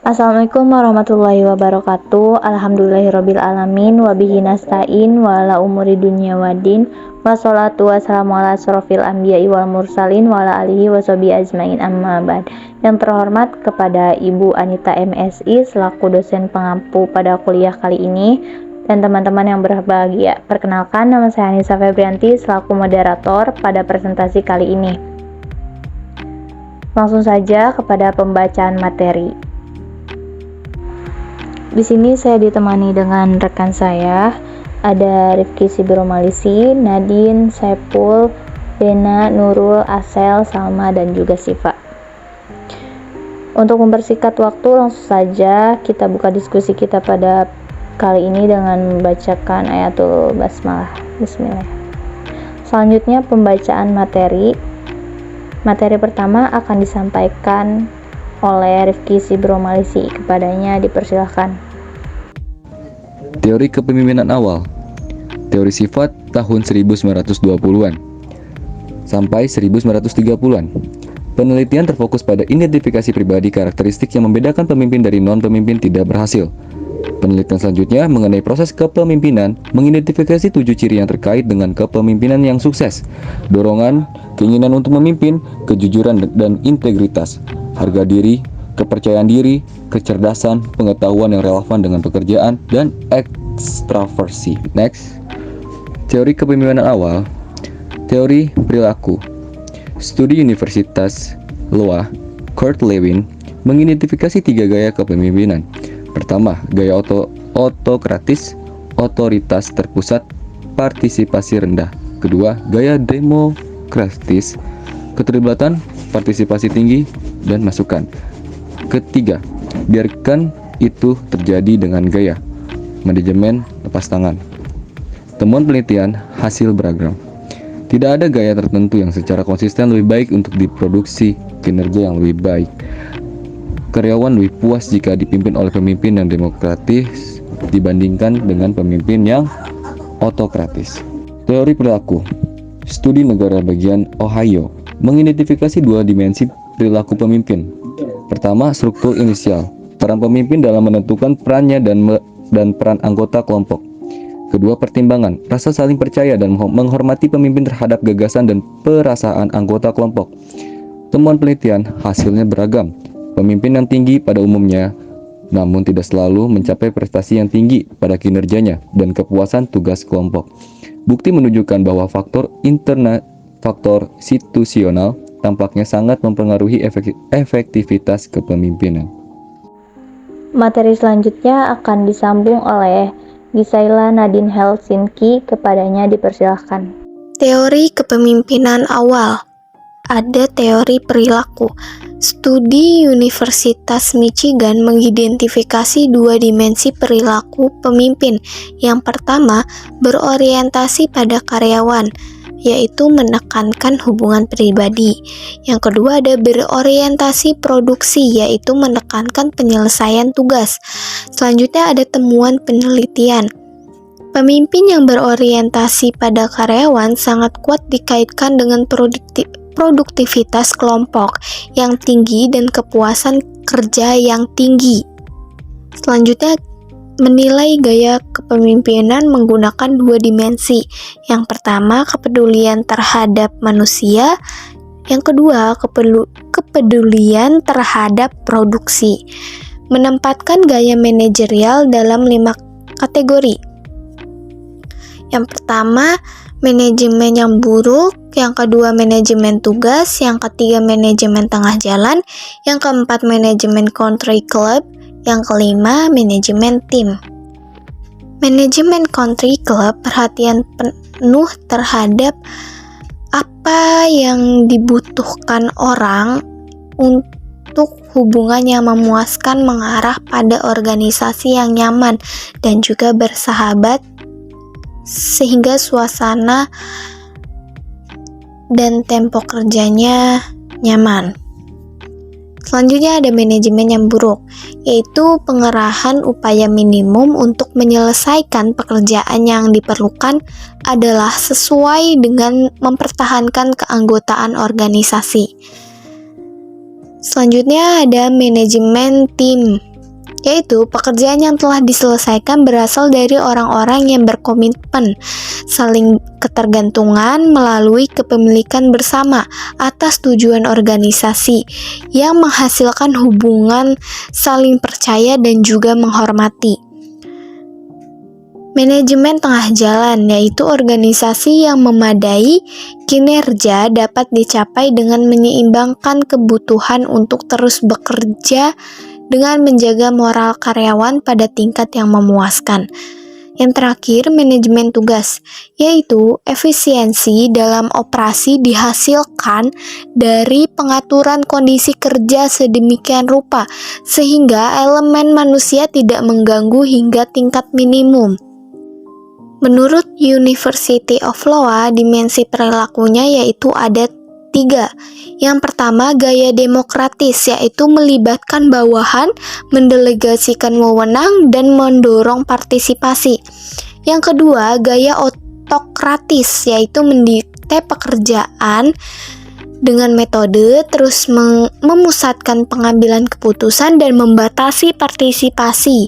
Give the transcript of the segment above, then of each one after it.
Assalamualaikum warahmatullahi wabarakatuh. Alhamdulillahirabbil alamin wa bihi nasta'in wa ala umuri dunya waddin. Wassalatu wassalamu ala asrofil anbiya'i wal mursalin wa ala alihi washabihi ajmain, amma ba'd. Yang terhormat kepada Ibu Anita MSI selaku dosen pengampu pada kuliah kali ini dan teman-teman yang berbahagia. Perkenalkan, nama saya Anissa Febrianti selaku moderator pada presentasi kali ini. Langsung saja kepada pembacaan materi. Di sini saya ditemani dengan rekan saya, ada Rifki Sibromalisi, Nadine, Saipul, Dena, Nurul, Asel, Salma, dan juga Siva. Untuk mempersingkat waktu, langsung saja kita buka diskusi kita pada kali ini dengan membacakan ayatul basmalah. Bismillah. Selanjutnya pembacaan materi. Materi pertama akan disampaikan oleh Rifki Sibromalisi. Kepadanya dipersilahkan. Teori kepemimpinan awal. Teori sifat tahun 1920-an sampai 1930-an. Penelitian terfokus pada identifikasi pribadi karakteristik yang membedakan pemimpin dari non-pemimpin tidak berhasil. Penelitian selanjutnya mengenai proses kepemimpinan, mengidentifikasi 7 ciri yang terkait dengan kepemimpinan yang sukses: dorongan, keinginan untuk memimpin, kejujuran dan integritas, harga diri, kepercayaan diri, kecerdasan, pengetahuan yang relevan dengan pekerjaan, dan ekstraversi. Next, teori kepemimpinan awal. Teori perilaku. Studi Universitas Iowa, Kurt Lewin mengidentifikasi 3 gaya kepemimpinan. Pertama, gaya otokratis, otoritas terpusat, partisipasi rendah. Kedua, gaya demokratis, keterlibatan, partisipasi tinggi, dan masukan. Ketiga, biarkan itu terjadi dengan gaya manajemen lepas tangan. Temuan penelitian hasil beragam. Tidak ada gaya tertentu yang secara konsisten lebih baik untuk diproduksi kinerja yang lebih baik. Karyawan lebih puas jika dipimpin oleh pemimpin yang demokratis dibandingkan dengan pemimpin yang otokratis. Teori perilaku. Studi negara bagian Ohio mengidentifikasi 2 dimensi perilaku pemimpin. Pertama, struktur inisial, peran pemimpin dalam menentukan perannya dan peran anggota kelompok. Kedua, pertimbangan, rasa saling percaya dan menghormati pemimpin terhadap gagasan dan perasaan anggota kelompok. Temuan penelitian hasilnya beragam. Pemimpin yang tinggi pada umumnya, namun tidak selalu mencapai prestasi yang tinggi pada kinerjanya dan kepuasan tugas kelompok. Bukti menunjukkan bahwa faktor situasional tampaknya sangat mempengaruhi efektivitas kepemimpinan. Materi selanjutnya akan disambung oleh Gisaila Nadine Helsinki. Kepadanya dipersilahkan. Teori kepemimpinan awal. Ada teori perilaku. Studi Universitas Michigan mengidentifikasi 2 dimensi perilaku pemimpin. Yang pertama, berorientasi pada karyawan, yaitu menekankan hubungan pribadi. Yang kedua ada berorientasi produksi, yaitu menekankan penyelesaian tugas. Selanjutnya ada temuan penelitian. Pemimpin yang berorientasi pada karyawan sangat kuat dikaitkan dengan produktivitas kelompok yang tinggi dan kepuasan kerja yang tinggi. Selanjutnya, menilai gaya kepemimpinan menggunakan 2 dimensi. Yang pertama, kepedulian terhadap manusia. Yang kedua, kepedulian terhadap produksi. Menempatkan gaya manajerial dalam 5 kategori. Yang pertama, manajemen yang buruk. Yang kedua, manajemen tugas. Yang ketiga, manajemen tengah jalan. Yang keempat, manajemen country club. Yang kelima, manajemen tim. Manajemen country club perhatian penuh terhadap apa yang dibutuhkan orang untuk hubungan yang memuaskan, mengarah pada organisasi yang nyaman dan juga bersahabat sehingga suasana dan tempo kerjanya nyaman. Selanjutnya ada manajemen yang buruk, yaitu pengerahan upaya minimum untuk menyelesaikan pekerjaan yang diperlukan adalah sesuai dengan mempertahankan keanggotaan organisasi. Selanjutnya ada manajemen tim, yaitu pekerjaan yang telah diselesaikan berasal dari orang-orang yang berkomitmen, saling ketergantungan melalui kepemilikan bersama atas tujuan organisasi yang menghasilkan hubungan saling percaya dan juga menghormati. Manajemen tengah jalan, yaitu organisasi yang memadai, kinerja dapat dicapai dengan menyeimbangkan kebutuhan untuk terus bekerja dengan menjaga moral karyawan pada tingkat yang memuaskan. Yang terakhir, manajemen tugas, yaitu efisiensi dalam operasi dihasilkan dari pengaturan kondisi kerja sedemikian rupa, sehingga elemen manusia tidak mengganggu hingga tingkat minimum. Menurut University of Iowa, dimensi perilakunya yaitu ada 3. Yang pertama, gaya demokratis, yaitu melibatkan bawahan, mendelegasikan wewenang, dan mendorong partisipasi. Yang kedua, gaya otokratis, yaitu mendikte pekerjaan dengan metode terus memusatkan pengambilan keputusan dan membatasi partisipasi.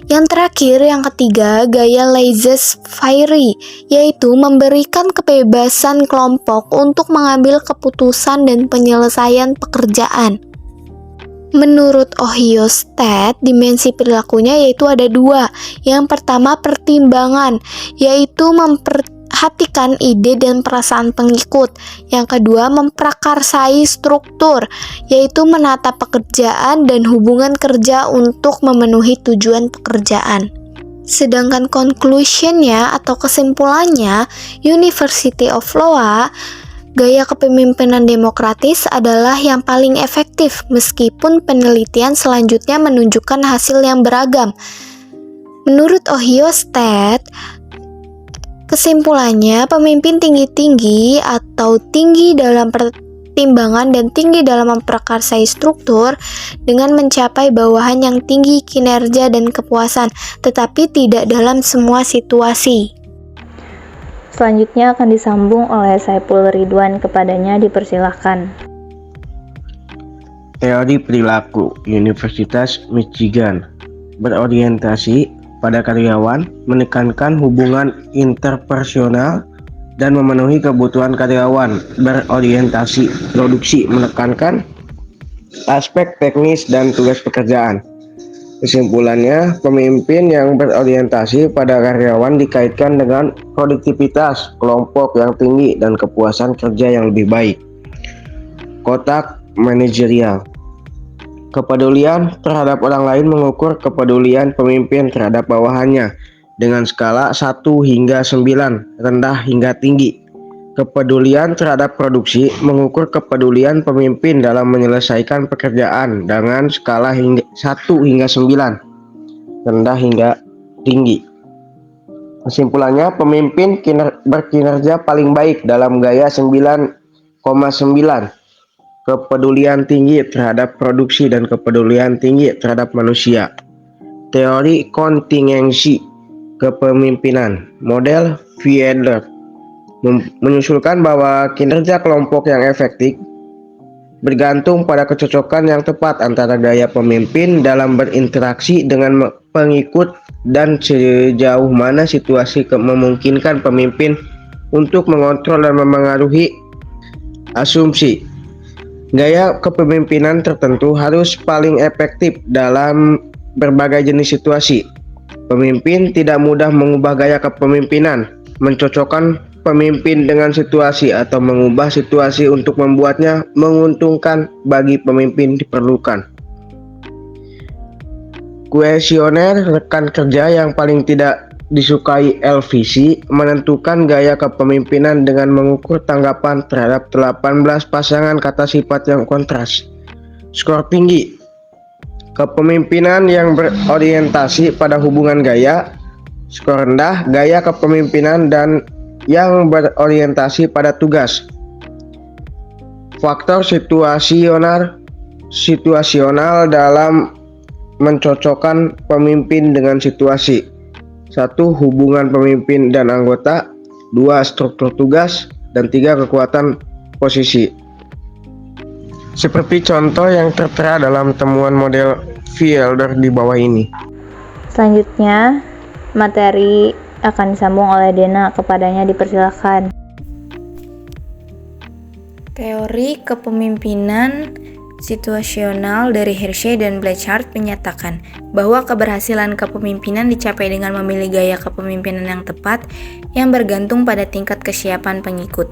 Yang terakhir, yang ketiga, gaya laissez-faire, yaitu memberikan kebebasan kelompok untuk mengambil keputusan dan penyelesaian pekerjaan. Menurut Ohio State, dimensi perilakunya yaitu ada 2. Yang pertama, pertimbangan, yaitu memperhatikan ide dan perasaan pengikut. Yang kedua, memprakarsai struktur, yaitu menata pekerjaan dan hubungan kerja untuk memenuhi tujuan pekerjaan. Sedangkan conclusion-nya atau kesimpulannya, University of Iowa, gaya kepemimpinan demokratis adalah yang paling efektif meskipun penelitian selanjutnya menunjukkan hasil yang beragam. Menurut Ohio State, kesimpulannya, pemimpin tinggi-tinggi atau tinggi dalam pertimbangan dan tinggi dalam memprakarsai struktur dengan mencapai bawahan yang tinggi kinerja dan kepuasan, tetapi tidak dalam semua situasi. Selanjutnya akan disambung oleh Saiful Ridwan, kepadanya dipersilahkan. Teori perilaku Universitas Michigan berorientasi pada karyawan, menekankan hubungan interpersonal dan memenuhi kebutuhan karyawan. Berorientasi produksi, menekankan aspek teknis dan tugas pekerjaan. Kesimpulannya, pemimpin yang berorientasi pada karyawan dikaitkan dengan produktivitas kelompok yang tinggi dan kepuasan kerja yang lebih baik. Kotak manajerial. Kepedulian terhadap orang lain mengukur kepedulian pemimpin terhadap bawahannya dengan skala 1 hingga 9, rendah hingga tinggi. Kepedulian terhadap produksi mengukur kepedulian pemimpin dalam menyelesaikan pekerjaan dengan skala 1 hingga 9, rendah hingga tinggi. Kesimpulannya, pemimpin berkinerja paling baik dalam gaya 9,9. Kepedulian tinggi terhadap produksi dan kepedulian tinggi terhadap manusia. Teori kontingensi kepemimpinan, model Fiedler, menyusulkan bahwa kinerja kelompok yang efektif bergantung pada kecocokan yang tepat antara gaya pemimpin dalam berinteraksi dengan pengikut dan sejauh mana situasi memungkinkan pemimpin untuk mengontrol dan memengaruhi asumsi. Gaya kepemimpinan tertentu harus paling efektif dalam berbagai jenis situasi. Pemimpin tidak mudah mengubah gaya kepemimpinan, mencocokkan pemimpin dengan situasi atau mengubah situasi untuk membuatnya menguntungkan bagi pemimpin diperlukan. Kuesioner rekan kerja yang paling tidak disukai LVC menentukan gaya kepemimpinan dengan mengukur tanggapan terhadap 18 pasangan kata sifat yang kontras. Skor tinggi. Kepemimpinan yang berorientasi pada hubungan gaya. Skor rendah, gaya kepemimpinan dan yang berorientasi pada tugas. Faktor situasional dalam mencocokkan pemimpin dengan situasi. 1. Hubungan pemimpin dan anggota. 2. Struktur tugas. Dan 3. Kekuatan posisi. seperti contoh yang tertera dalam temuan model Fielder di bawah ini. Selanjutnya, materi akan disambung oleh Dena, kepadanya dipersilakan. Teori kepemimpinan situasional dari Hershey dan Blanchard menyatakan bahwa keberhasilan kepemimpinan dicapai dengan memilih gaya kepemimpinan yang tepat yang bergantung pada tingkat kesiapan pengikut.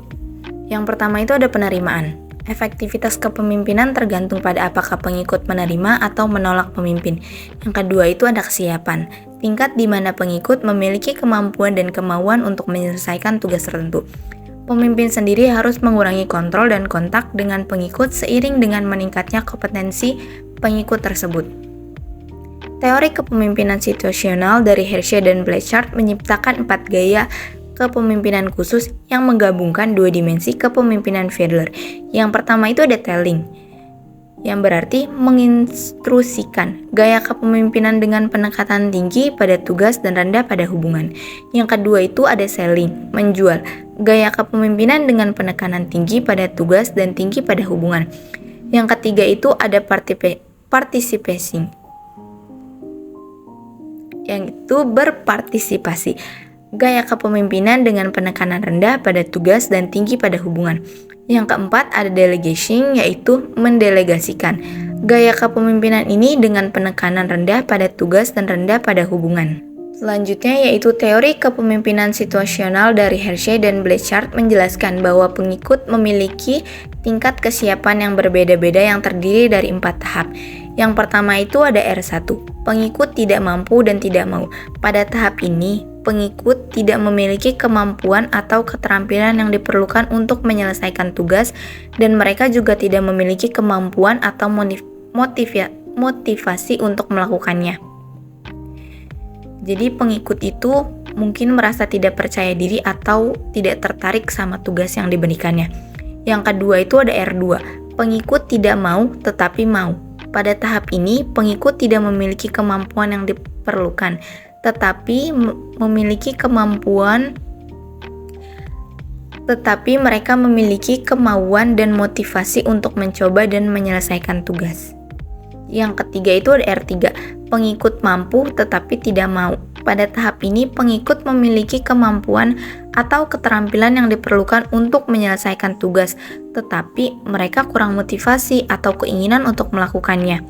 Yang pertama itu ada penerimaan. Efektivitas kepemimpinan tergantung pada apakah pengikut menerima atau menolak pemimpin. Yang kedua itu ada kesiapan. Tingkat di mana pengikut memiliki kemampuan dan kemauan untuk menyelesaikan tugas tertentu. Pemimpin sendiri harus mengurangi kontrol dan kontak dengan pengikut seiring dengan meningkatnya kompetensi pengikut tersebut. Teori kepemimpinan situasional dari Hershey dan Blanchard menciptakan 4 gaya kepemimpinan khusus yang menggabungkan 2 dimensi kepemimpinan Fiedler. Yang pertama itu ada telling, yang berarti menginstruksikan, gaya kepemimpinan dengan penekanan tinggi pada tugas dan rendah pada hubungan. Yang kedua itu ada selling, menjual, gaya kepemimpinan dengan penekanan tinggi pada tugas dan tinggi pada hubungan. Yang ketiga itu ada participation, yang itu berpartisipasi, gaya kepemimpinan dengan penekanan rendah pada tugas dan tinggi pada hubungan. Yang keempat ada delegation, yaitu mendelegasikan. Gaya kepemimpinan ini dengan penekanan rendah pada tugas dan rendah pada hubungan. Selanjutnya yaitu teori kepemimpinan situasional dari Hershey dan Blanchard menjelaskan bahwa pengikut memiliki tingkat kesiapan yang berbeda-beda yang terdiri dari 4 tahap. Yang pertama itu ada R1, pengikut tidak mampu dan tidak mau. Pada tahap ini, pengikut tidak memiliki kemampuan atau keterampilan yang diperlukan untuk menyelesaikan tugas dan mereka juga tidak memiliki kemampuan atau motivasi untuk melakukannya. Jadi pengikut itu mungkin merasa tidak percaya diri atau tidak tertarik sama tugas yang diberikannya. Yang kedua itu ada R2, pengikut tidak mau tetapi mau. Pada tahap ini, pengikut tidak memiliki kemampuan yang diperlukan, tetapi mereka memiliki kemauan dan motivasi untuk mencoba dan menyelesaikan tugas. Yang ketiga itu ada R3, pengikut mampu tetapi tidak mau. Pada tahap ini, pengikut memiliki kemampuan atau keterampilan yang diperlukan untuk menyelesaikan tugas, tetapi mereka kurang motivasi atau keinginan untuk melakukannya.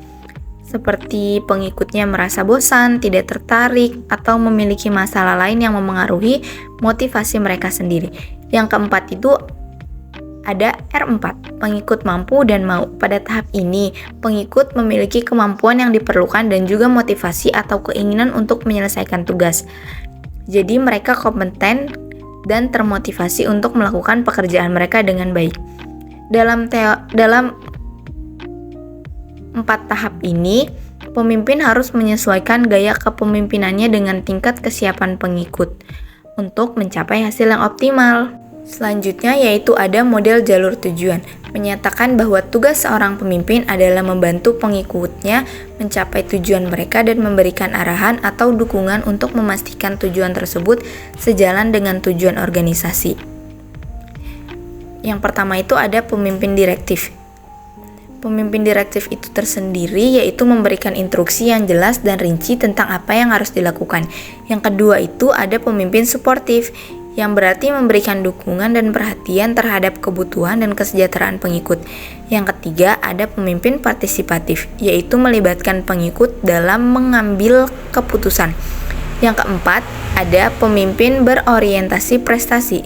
Seperti pengikutnya merasa bosan, tidak tertarik, atau memiliki masalah lain yang memengaruhi motivasi mereka sendiri. Yang keempat itu ada R4, pengikut mampu dan mau. Pada tahap ini, pengikut memiliki kemampuan yang diperlukan dan juga motivasi atau keinginan untuk menyelesaikan tugas. Jadi mereka kompeten dan termotivasi untuk melakukan pekerjaan mereka dengan baik. Dalam 4 tahap ini, pemimpin harus menyesuaikan gaya kepemimpinannya dengan tingkat kesiapan pengikut untuk mencapai hasil yang optimal. Selanjutnya yaitu ada model jalur tujuan, menyatakan bahwa tugas seorang pemimpin adalah membantu pengikutnya mencapai tujuan mereka dan memberikan arahan atau dukungan untuk memastikan tujuan tersebut sejalan dengan tujuan organisasi. Yang pertama itu ada pemimpin direktif. Pemimpin direktif itu tersendiri yaitu memberikan instruksi yang jelas dan rinci tentang apa yang harus dilakukan. Yang kedua itu ada pemimpin suportif, yang berarti memberikan dukungan dan perhatian terhadap kebutuhan dan kesejahteraan pengikut. Yang ketiga ada pemimpin partisipatif, yaitu melibatkan pengikut dalam mengambil keputusan. Yang keempat ada pemimpin berorientasi prestasi,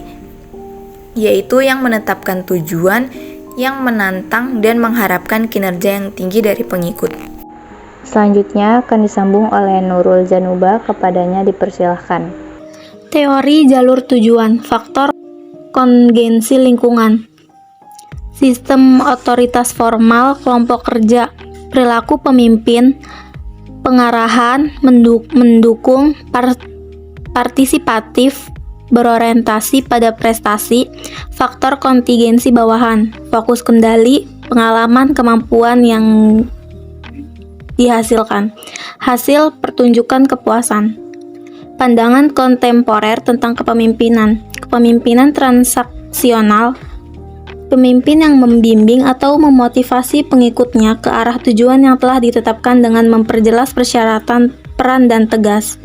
yaitu yang menetapkan tujuan, yang menantang dan mengharapkan kinerja yang tinggi dari pengikut. Selanjutnya akan disambung oleh Nurul Zanuba, kepadanya dipersilahkan. Teori jalur tujuan, faktor kongensi lingkungan, sistem otoritas formal, kelompok kerja, perilaku pemimpin, pengarahan, mendukung, partisipatif, berorientasi pada prestasi, faktor kontingensi bawahan, fokus kendali, pengalaman, kemampuan yang dihasilkan, hasil pertunjukan kepuasan. Pandangan kontemporer tentang kepemimpinan transaksional, Pemimpin yang membimbing atau memotivasi pengikutnya ke arah tujuan yang telah ditetapkan dengan memperjelas persyaratan, peran, dan tugas.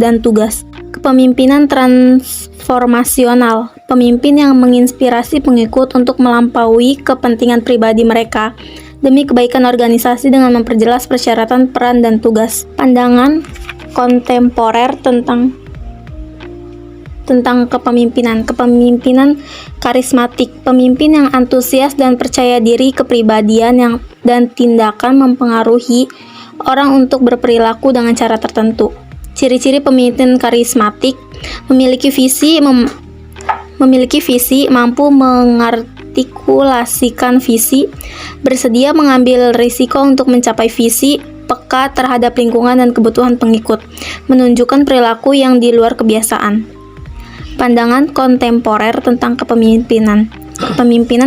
Kepemimpinan transformasional. Pemimpin yang menginspirasi pengikut untuk melampaui kepentingan pribadi mereka demi kebaikan organisasi dengan memperjelas persyaratan, peran, dan tugas. Pandangan kontemporer tentang kepemimpinan karismatik, pemimpin yang antusias dan percaya diri, kepribadian dan tindakan mempengaruhi orang untuk berperilaku dengan cara tertentu. Ciri-ciri pemimpin karismatik: memiliki visi, mampu mengartikulasikan visi, bersedia mengambil risiko untuk mencapai visi, peka terhadap lingkungan dan kebutuhan pengikut, menunjukkan perilaku yang di luar kebiasaan. Pandangan kontemporer tentang kepemimpinan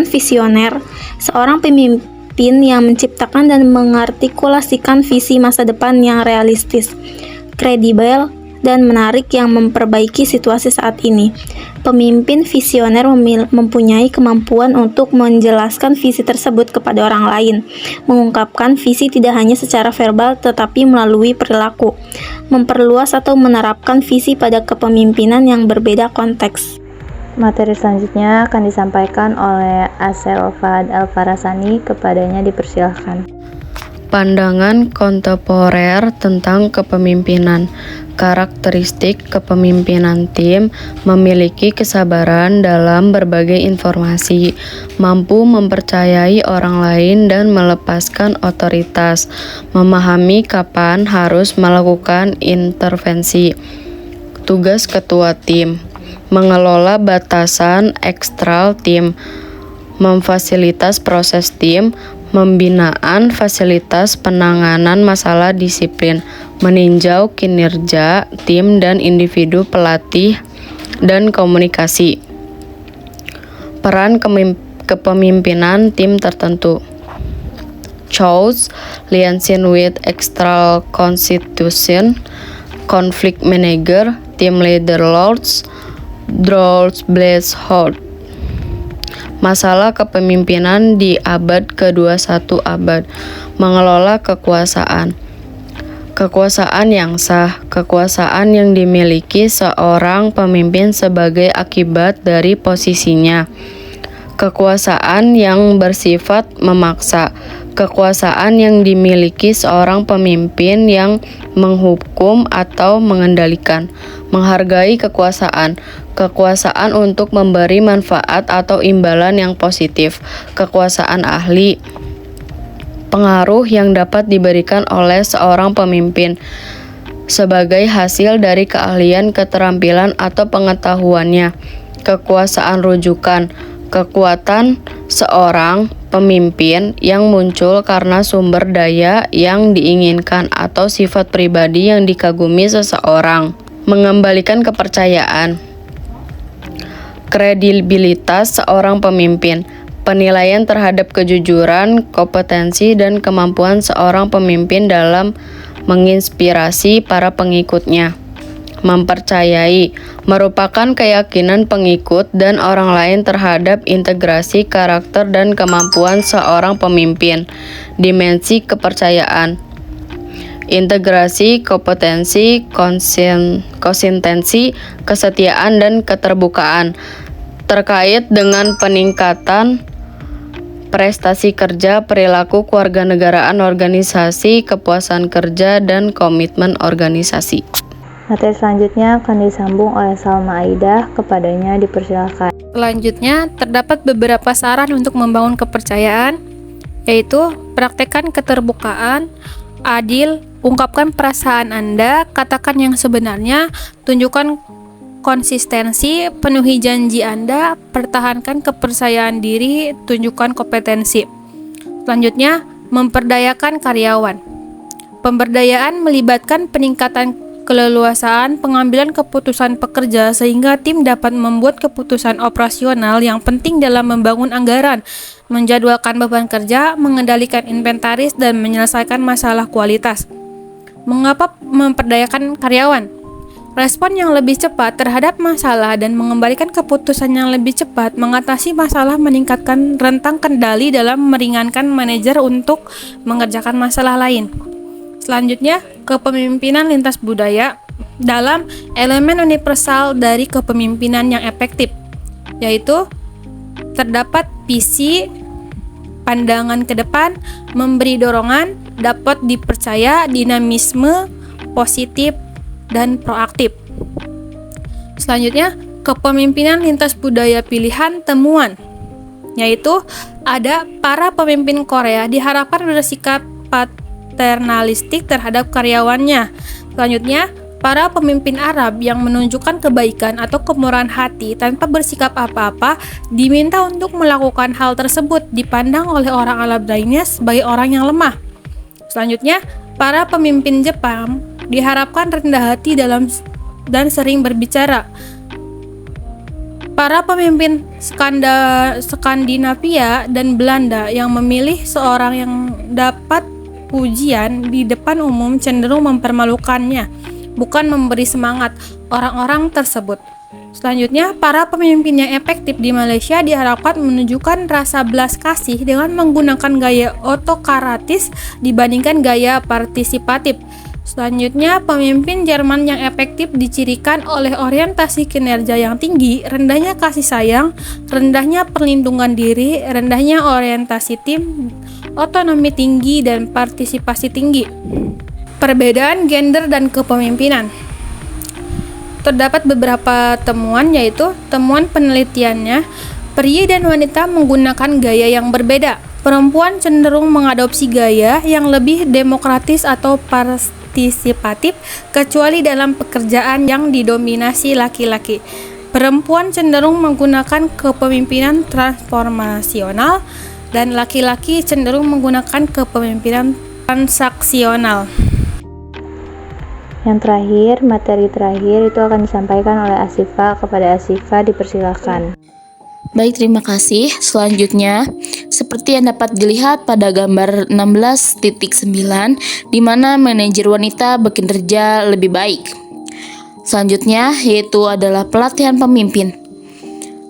visioner, seorang pemimpin yang menciptakan dan mengartikulasikan visi masa depan yang realistis, kredibel, dan menarik yang memperbaiki situasi saat ini. Pemimpin visioner mempunyai kemampuan untuk menjelaskan visi tersebut kepada orang lain, mengungkapkan visi tidak hanya secara verbal tetapi melalui perilaku, memperluas atau menerapkan visi pada kepemimpinan yang berbeda konteks. Materi selanjutnya akan disampaikan oleh Asel Fahad Al-Farasani, kepadanya dipersilahkan. Pandangan kontemporer tentang kepemimpinan. Karakteristik kepemimpinan tim: memiliki kesabaran dalam berbagai informasi, mampu mempercayai orang lain dan melepaskan otoritas, memahami kapan harus melakukan intervensi. Tugas ketua tim: mengelola batasan eksternal tim, memfasilitas proses tim, pembinaan fasilitas penanganan masalah disiplin, meninjau kinerja tim dan individu pelatih, dan komunikasi. Peran kepemimpinan tim tertentu. Choose, liaison with external constitution, conflict manager, team leader roles, Bless Hold. Masalah kepemimpinan di abad ke-21 mengelola kekuasaan. Kekuasaan yang sah, kekuasaan yang dimiliki seorang pemimpin sebagai akibat dari posisinya. Kekuasaan yang bersifat memaksa, kekuasaan yang dimiliki seorang pemimpin yang menghukum atau mengendalikan. Menghargai kekuasaan, kekuasaan untuk memberi manfaat atau imbalan yang positif. Kekuasaan ahli, pengaruh yang dapat diberikan oleh seorang pemimpin sebagai hasil dari keahlian, keterampilan, atau pengetahuannya. Kekuasaan rujukan, kekuatan seorang pemimpin yang muncul karena sumber daya yang diinginkan atau sifat pribadi yang dikagumi seseorang. Mengembalikan kepercayaan. Kredibilitas seorang pemimpin, penilaian terhadap kejujuran, kompetensi, dan kemampuan seorang pemimpin dalam menginspirasi para pengikutnya. Mempercayai, merupakan keyakinan pengikut dan orang lain terhadap integrasi karakter dan kemampuan seorang pemimpin. Dimensi kepercayaan. Integrasi, kompetensi, konsistensi, kesetiaan, dan keterbukaan terkait dengan peningkatan prestasi kerja, perilaku kewarganegaraan organisasi, kepuasan kerja, dan komitmen organisasi. Materi selanjutnya akan disambung oleh Salma Aidah, kepadanya dipersilakan. Selanjutnya, terdapat beberapa saran untuk membangun kepercayaan, yaitu praktekkan keterbukaan, adil, ungkapkan perasaan Anda, katakan yang sebenarnya, tunjukkan konsistensi, penuhi janji Anda, pertahankan kepercayaan diri, tunjukkan kompetensi. Selanjutnya, memperdayakan karyawan. Pemberdayaan melibatkan peningkatan keleluasaan pengambilan keputusan pekerja sehingga tim dapat membuat keputusan operasional yang penting dalam membangun anggaran, menjadwalkan beban kerja, mengendalikan inventaris, dan menyelesaikan masalah kualitas. Mengapa memperdayakan karyawan? Respon yang lebih cepat terhadap masalah dan mengembalikan keputusan yang lebih cepat mengatasi masalah meningkatkan rentang kendali dalam meringankan manajer untuk mengerjakan masalah lain. Selanjutnya, kepemimpinan lintas budaya dalam elemen universal dari kepemimpinan yang efektif, yaitu terdapat visi, pandangan ke depan, memberi dorongan, dapat dipercaya, dinamisme, positif, dan proaktif. Selanjutnya, kepemimpinan lintas budaya pilihan temuan, yaitu ada para pemimpin Korea diharapkan bersikap paternalistik terhadap karyawannya. Selanjutnya, para pemimpin Arab yang menunjukkan kebaikan atau kemurahan hati tanpa bersikap apa-apa diminta untuk melakukan hal tersebut dipandang oleh orang Arab lainnya sebagai orang yang lemah. Selanjutnya, para pemimpin Jepang diharapkan rendah hati dan sering berbicara. Para pemimpin Skandinavia dan Belanda yang memilih seorang yang dapat pujian di depan umum cenderung mempermalukannya, bukan memberi semangat orang-orang tersebut. Selanjutnya, para pemimpin yang efektif di Malaysia diharapkan menunjukkan rasa belas kasih dengan menggunakan gaya otokratis dibandingkan gaya partisipatif. Selanjutnya, pemimpin Jerman yang efektif dicirikan oleh orientasi kinerja yang tinggi, rendahnya kasih sayang, rendahnya perlindungan diri, rendahnya orientasi tim, otonomi tinggi, dan partisipasi tinggi. Perbedaan gender dan kepemimpinan. Terdapat beberapa temuan, yaitu temuan penelitiannya, pria dan wanita menggunakan gaya yang berbeda. Perempuan cenderung mengadopsi gaya yang lebih demokratis atau partisipatif, kecuali dalam pekerjaan yang didominasi laki-laki. Perempuan cenderung menggunakan kepemimpinan transformasional, dan laki-laki cenderung menggunakan kepemimpinan transaksional. Yang terakhir, materi terakhir itu akan disampaikan oleh Asifa. Kepada Asifa dipersilakan. Baik, terima kasih. Selanjutnya, seperti yang dapat dilihat pada gambar 16.9, di mana manajer wanita bekerja lebih baik. Selanjutnya, yaitu adalah pelatihan pemimpin.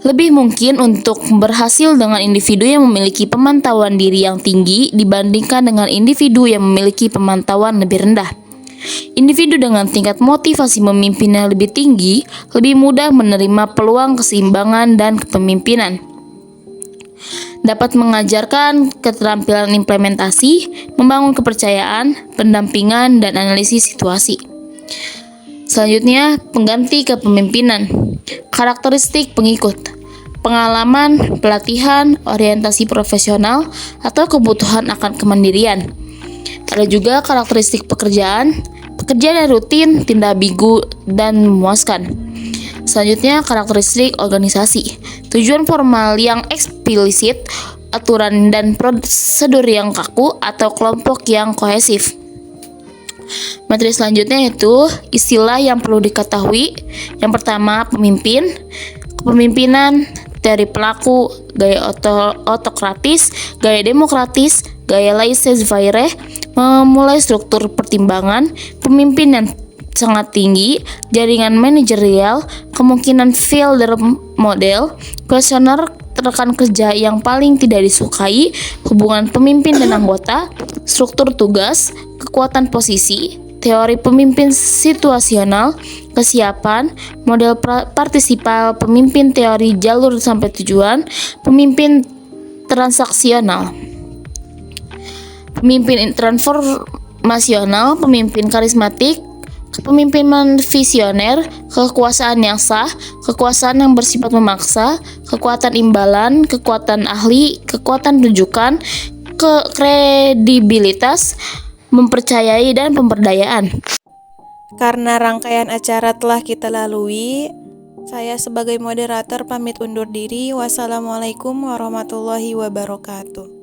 Lebih mungkin untuk berhasil dengan individu yang memiliki pemantauan diri yang tinggi dibandingkan dengan individu yang memiliki pemantauan lebih rendah. Individu dengan tingkat motivasi memimpinnya lebih tinggi lebih mudah menerima peluang keseimbangan dan kepemimpinan. Dapat mengajarkan keterampilan implementasi, membangun kepercayaan, pendampingan, dan analisis situasi. Selanjutnya, pengganti kepemimpinan. Karakteristik pengikut. Pengalaman, pelatihan, orientasi profesional, atau kebutuhan akan kemandirian. Ada juga karakteristik pekerjaan yang rutin, tidak ambigu, dan memuaskan. Selanjutnya, karakteristik organisasi. Tujuan formal yang eksplisit, aturan dan prosedur yang kaku, atau kelompok yang kohesif. Materi selanjutnya yaitu istilah yang perlu diketahui. Yang pertama, pemimpin, kepemimpinan, teori pelaku, gaya otokratis, gaya demokratis, gaya laissez-faire, memulai struktur pertimbangan, pemimpin yang sangat tinggi, jaringan manajerial, kemungkinan failure model, kuesioner rekan kerja yang paling tidak disukai, hubungan pemimpin dan anggota, struktur tugas, kekuatan posisi, teori pemimpin situasional, kesiapan, model partisipal pemimpin, teori jalur sampai tujuan, pemimpin transaksional. Pemimpin transformasional, pemimpin karismatik, kepemimpinan visioner, kekuasaan yang sah, kekuasaan yang bersifat memaksa, kekuatan imbalan, kekuatan ahli, kekuatan rujukan, kredibilitas, mempercayai, dan pemberdayaan. Karena rangkaian acara telah kita lalui, saya sebagai moderator pamit undur diri. Wassalamualaikum warahmatullahi wabarakatuh.